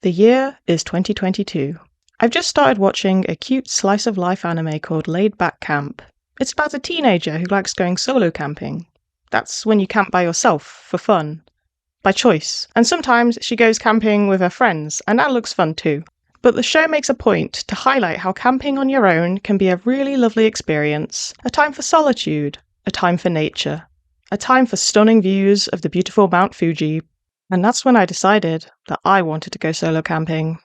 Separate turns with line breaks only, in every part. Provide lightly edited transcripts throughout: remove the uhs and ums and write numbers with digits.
The year is 2022. I've just started watching a cute slice of life anime called Laid Back Camp. It's about a teenager who likes going solo camping. That's when you camp by yourself, for fun. By choice. And sometimes she goes camping with her friends, and that looks fun too. But the show makes a point to highlight how camping on your own can be a really lovely experience, a time for solitude, a time for nature, a time for stunning views of the beautiful Mount Fuji. And that's when I decided that I wanted to go solo camping.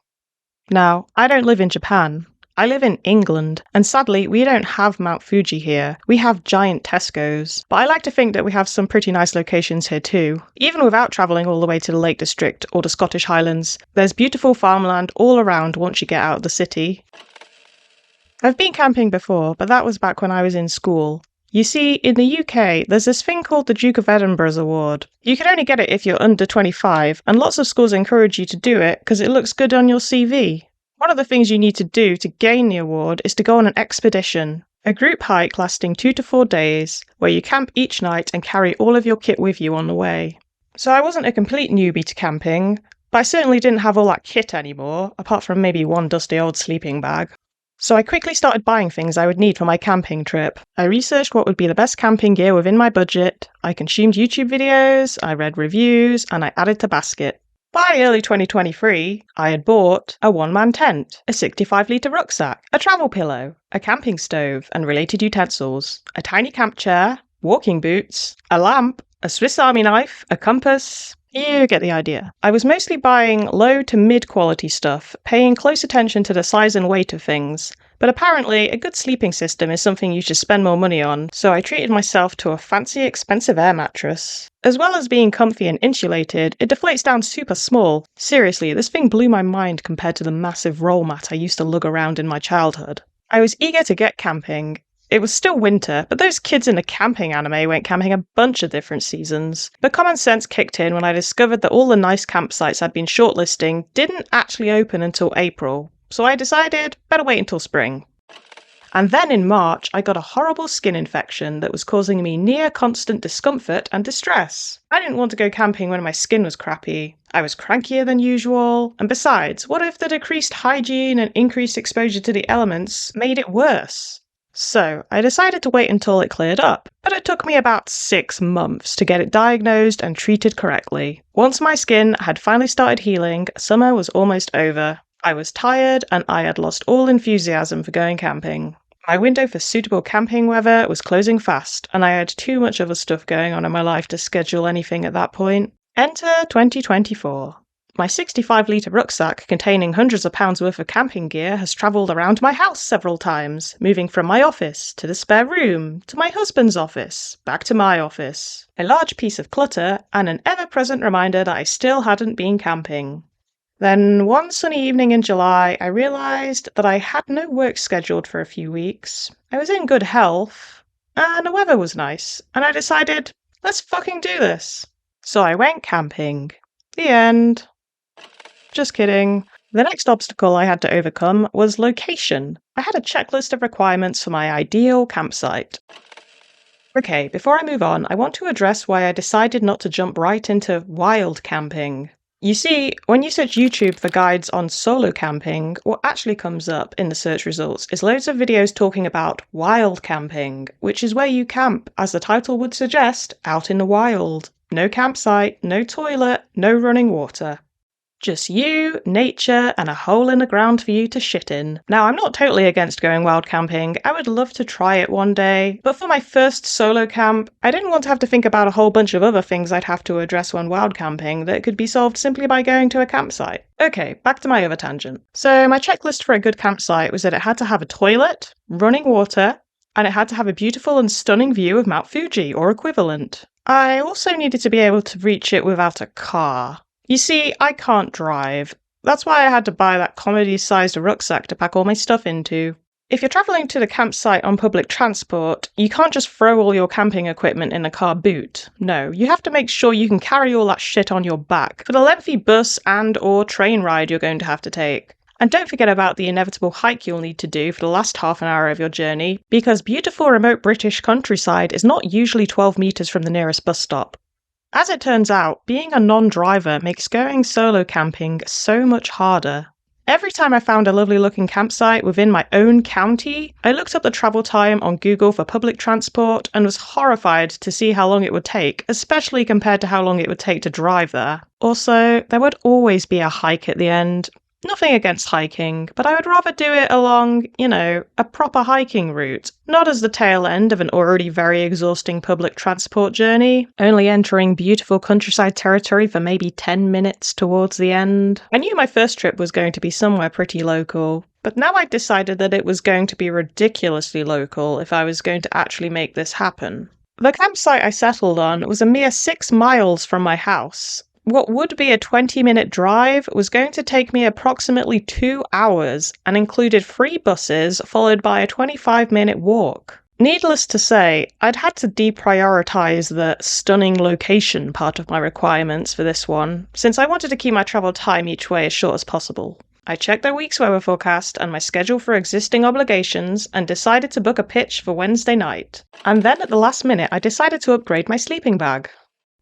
Now, I don't live in Japan. I live in England, and sadly, we don't have Mount Fuji here. We have giant Tesco's, but I like to think that we have some pretty nice locations here too. Even without travelling all the way to the Lake District or the Scottish Highlands, there's beautiful farmland all around once you get out of the city. I've been camping before, but that was back when I was in school. You see, in the UK, there's this thing called the Duke of Edinburgh's Award. You can only get it if you're under 25, and lots of schools encourage you to do it because it looks good on your CV. One of the things you need to do to gain the award is to go on an expedition, a group hike lasting 2 to 4 days, where you camp each night and carry all of your kit with you on the way. So I wasn't a complete newbie to camping, but I certainly didn't have all that kit anymore, apart from maybe one dusty old sleeping bag. So I quickly started buying things I would need for my camping trip. I researched what would be the best camping gear within my budget, I consumed YouTube videos, I read reviews, and I added to basket. By early 2023, I had bought a one-man tent, a 65-litre rucksack, a travel pillow, a camping stove and related utensils, a tiny camp chair, walking boots, a lamp, a Swiss Army knife, a compass. You get the idea. I was mostly buying low to mid-quality stuff, paying close attention to the size and weight of things. But apparently, a good sleeping system is something you should spend more money on, so I treated myself to a fancy, expensive air mattress. As well as being comfy and insulated, it deflates down super small. Seriously, this thing blew my mind compared to the massive roll mat I used to lug around in my childhood. I was eager to get camping. It was still winter, but those kids in the camping anime went camping a bunch of different seasons. But common sense kicked in when I discovered that all the nice campsites I'd been shortlisting didn't actually open until April, so I decided better wait until spring. And then in March, I got a horrible skin infection that was causing me near constant discomfort and distress. I didn't want to go camping when my skin was crappy. I was crankier than usual, and besides, what if the decreased hygiene and increased exposure to the elements made it worse? So, I decided to wait until it cleared up, but it took me about 6 months to get it diagnosed and treated correctly. Once my skin had finally started healing, summer was almost over. I was tired and I had lost all enthusiasm for going camping. My window for suitable camping weather was closing fast, and I had too much other stuff going on in my life to schedule anything at that point. Enter 2024. My 65-litre rucksack containing hundreds of pounds worth of camping gear has travelled around my house several times, moving from my office to the spare room, to my husband's office, back to my office. A large piece of clutter and an ever-present reminder that I still hadn't been camping. Then one sunny evening in July, I realised that I had no work scheduled for a few weeks. I was in good health, and the weather was nice, and I decided, let's fucking do this. So I went camping. The end. Just kidding. The next obstacle I had to overcome was location. I had a checklist of requirements for my ideal campsite. Okay, before I move on, I want to address why I decided not to jump right into wild camping. You see, when you search YouTube for guides on solo camping, what actually comes up in the search results is loads of videos talking about wild camping, which is where you camp, as the title would suggest, out in the wild. No campsite, no toilet, no running water. Just you, nature, and a hole in the ground for you to shit in. Now, I'm not totally against going wild camping. I would love to try it one day. But for my first solo camp, I didn't want to have to think about a whole bunch of other things I'd have to address when wild camping that could be solved simply by going to a campsite. Okay, back to my other tangent. So my checklist for a good campsite was that it had to have a toilet, running water, and it had to have a beautiful and stunning view of Mount Fuji, or equivalent. I also needed to be able to reach it without a car. You see, I can't drive. That's why I had to buy that comedy-sized rucksack to pack all my stuff into. If you're travelling to the campsite on public transport, you can't just throw all your camping equipment in a car boot. No, you have to make sure you can carry all that shit on your back for the lengthy bus and/or train ride you're going to have to take. And don't forget about the inevitable hike you'll need to do for the last half an hour of your journey, because beautiful remote British countryside is not usually 12 metres from the nearest bus stop. As it turns out, being a non-driver makes going solo camping so much harder. Every time I found a lovely looking campsite within my own county, I looked up the travel time on Google for public transport and was horrified to see how long it would take, especially compared to how long it would take to drive there. Also, there would always be a hike at the end. Nothing against hiking, but I would rather do it along, a proper hiking route, not as the tail end of an already very exhausting public transport journey, only entering beautiful countryside territory for maybe 10 minutes towards the end. I knew my first trip was going to be somewhere pretty local, but now I'd decided that it was going to be ridiculously local if I was going to actually make this happen. The campsite I settled on was a mere 6 miles from my house. What would be a 20-minute drive was going to take me approximately 2 hours and included 3 buses followed by a 25-minute walk. Needless to say, I'd had to deprioritize the stunning location part of my requirements for this one, since I wanted to keep my travel time each way as short as possible. I checked the week's weather forecast and my schedule for existing obligations and decided to book a pitch for Wednesday night. And then at the last minute, I decided to upgrade my sleeping bag.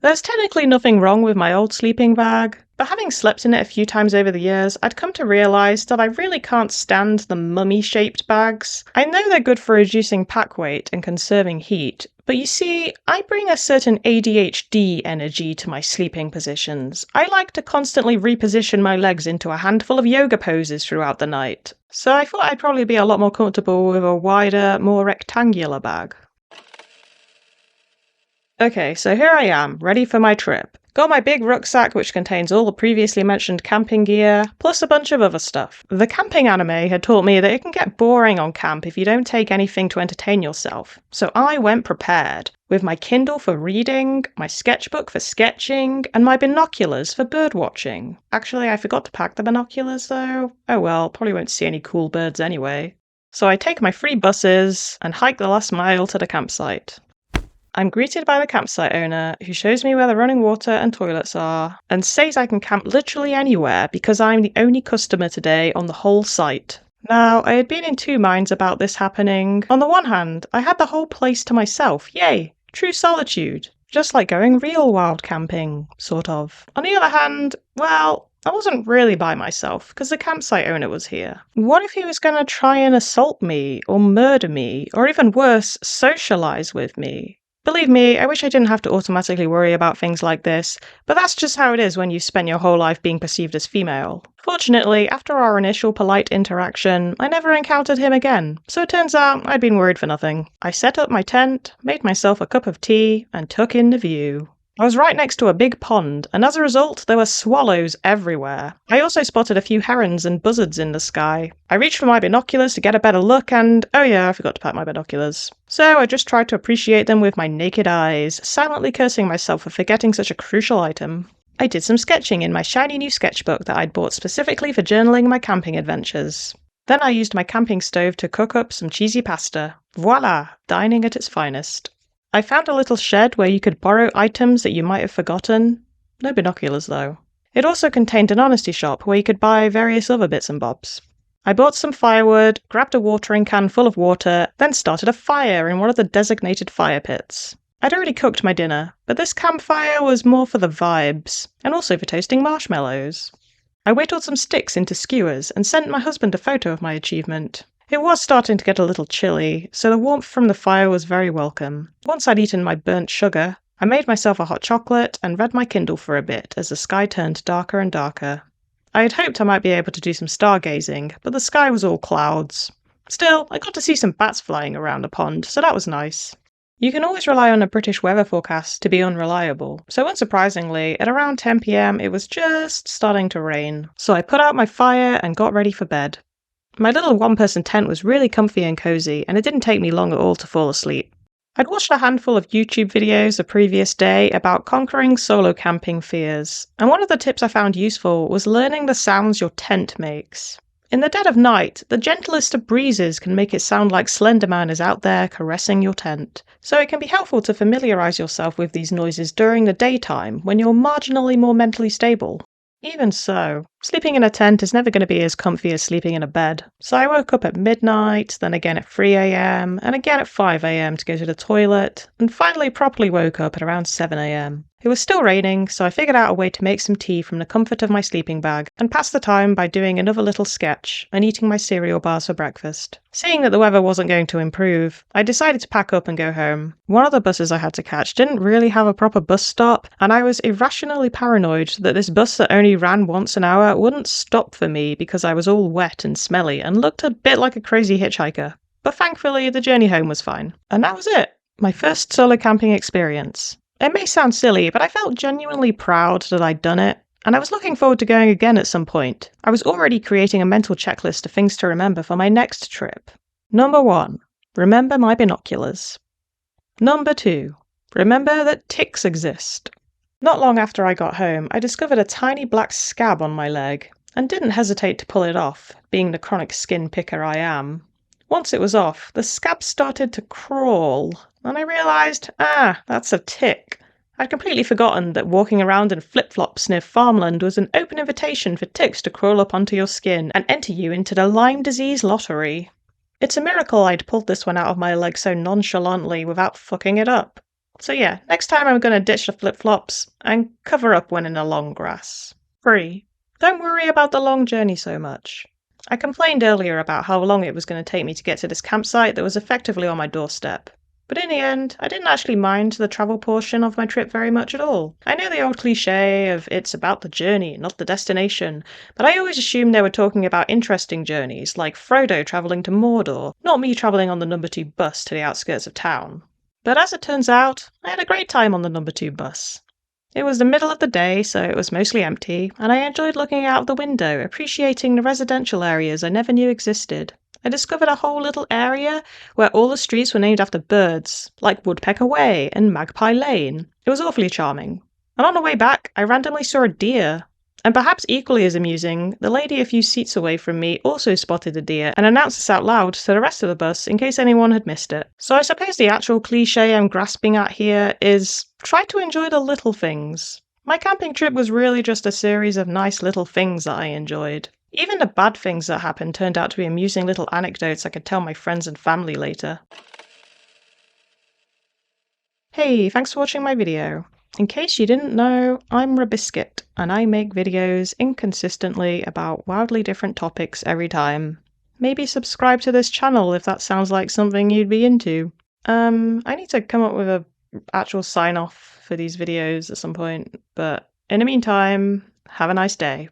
There's technically nothing wrong with my old sleeping bag, but having slept in it a few times over the years, I'd come to realise that I really can't stand the mummy-shaped bags. I know they're good for reducing pack weight and conserving heat, but you see, I bring a certain ADHD energy to my sleeping positions. I like to constantly reposition my legs into a handful of yoga poses throughout the night, so I thought I'd probably be a lot more comfortable with a wider, more rectangular bag. Okay, so here I am, ready for my trip. Got my big rucksack which contains all the previously mentioned camping gear, plus a bunch of other stuff. The camping anime had taught me that it can get boring on camp if you don't take anything to entertain yourself. So I went prepared, with my Kindle for reading, my sketchbook for sketching, and my binoculars for bird watching. Actually, I forgot to pack the binoculars though. Oh well, probably won't see any cool birds anyway. So I take my 3 buses and hike the last mile to the campsite. I'm greeted by the campsite owner, who shows me where the running water and toilets are, and says I can camp literally anywhere because I'm the only customer today on the whole site. Now, I had been in 2 minds about this happening. On the one hand, I had the whole place to myself, yay, true solitude, just like going real wild camping, sort of. On the other hand, well, I wasn't really by myself, because the campsite owner was here. What if he was going to try and assault me, or murder me, or even worse, socialise with me? Believe me, I wish I didn't have to automatically worry about things like this, but that's just how it is when you spend your whole life being perceived as female. Fortunately, after our initial polite interaction, I never encountered him again, so it turns out I'd been worried for nothing. I set up my tent, made myself a cup of tea, and took in the view. I was right next to a big pond, and as a result, there were swallows everywhere. I also spotted a few herons and buzzards in the sky. I reached for my binoculars to get a better look and, oh yeah, I forgot to pack my binoculars. So I just tried to appreciate them with my naked eyes, silently cursing myself for forgetting such a crucial item. I did some sketching in my shiny new sketchbook that I'd bought specifically for journaling my camping adventures. Then I used my camping stove to cook up some cheesy pasta. Voila! Dining at its finest. I found a little shed where you could borrow items that you might have forgotten. No binoculars, though. It also contained an honesty shop where you could buy various other bits and bobs. I bought some firewood, grabbed a watering can full of water, then started a fire in one of the designated fire pits. I'd already cooked my dinner, but this campfire was more for the vibes, and also for toasting marshmallows. I whittled some sticks into skewers and sent my husband a photo of my achievement. It was starting to get a little chilly, so the warmth from the fire was very welcome. Once I'd eaten my burnt sugar, I made myself a hot chocolate and read my Kindle for a bit as the sky turned darker and darker. I had hoped I might be able to do some stargazing, but the sky was all clouds. Still, I got to see some bats flying around the pond, so that was nice. You can always rely on a British weather forecast to be unreliable, so unsurprisingly, at around 10 PM it was just starting to rain. So I put out my fire and got ready for bed. My little one-person tent was really comfy and cozy, and it didn't take me long at all to fall asleep. I'd watched a handful of YouTube videos the previous day about conquering solo camping fears, and one of the tips I found useful was learning the sounds your tent makes. In the dead of night, the gentlest of breezes can make it sound like Slender Man is out there caressing your tent, so it can be helpful to familiarise yourself with these noises during the daytime when you're marginally more mentally stable. Even so, sleeping in a tent is never going to be as comfy as sleeping in a bed, so I woke up at midnight, then again at 3 AM, and again at 5 AM to go to the toilet, and finally properly woke up at around 7 AM. It was still raining, so I figured out a way to make some tea from the comfort of my sleeping bag and pass the time by doing another little sketch and eating my cereal bars for breakfast. Seeing that the weather wasn't going to improve, I decided to pack up and go home. One of the buses I had to catch didn't really have a proper bus stop, and I was irrationally paranoid that this bus that only ran once an hour wouldn't stop for me because I was all wet and smelly and looked a bit like a crazy hitchhiker. But thankfully, the journey home was fine. And that was it. My first solo camping experience. It may sound silly, but I felt genuinely proud that I'd done it, and I was looking forward to going again at some point. I was already creating a mental checklist of things to remember for my next trip. Number 1. Remember my binoculars. Number 2. Remember that ticks exist. Not long after I got home, I discovered a tiny black scab on my leg, and didn't hesitate to pull it off, being the chronic skin picker I am. Once it was off, the scab started to crawl, and I realised, that's a tick. I'd completely forgotten that walking around in flip-flops near farmland was an open invitation for ticks to crawl up onto your skin and enter you into the Lyme disease lottery. It's a miracle I'd pulled this one out of my leg so nonchalantly without fucking it up. So yeah, next time I'm going to ditch the flip-flops and cover up when in the long grass. 3. Don't worry about the long journey so much. I complained earlier about how long it was going to take me to get to this campsite that was effectively on my doorstep. But in the end, I didn't actually mind the travel portion of my trip very much at all. I know the old cliche of it's about the journey, not the destination, but I always assumed they were talking about interesting journeys, like Frodo travelling to Mordor, not me travelling on the number 2 bus to the outskirts of town. But as it turns out, I had a great time on the number 2 bus. It was the middle of the day, so it was mostly empty, and I enjoyed looking out of the window, appreciating the residential areas I never knew existed. I discovered a whole little area where all the streets were named after birds, like Woodpecker Way and Magpie Lane. It was awfully charming. And on the way back, I randomly saw a deer. And perhaps equally as amusing, the lady a few seats away from me also spotted a deer and announced this out loud to the rest of the bus in case anyone had missed it. So I suppose the actual cliche I'm grasping at here is try to enjoy the little things. My camping trip was really just a series of nice little things that I enjoyed. Even the bad things that happened turned out to be amusing little anecdotes I could tell my friends and family later. Hey, thanks for watching my video. In case you didn't know, I'm Rabiscuit, and I make videos inconsistently about wildly different topics every time. Maybe subscribe to this channel if that sounds like something you'd be into. I need to come up with a actual sign-off for these videos at some point, but in the meantime, have a nice day.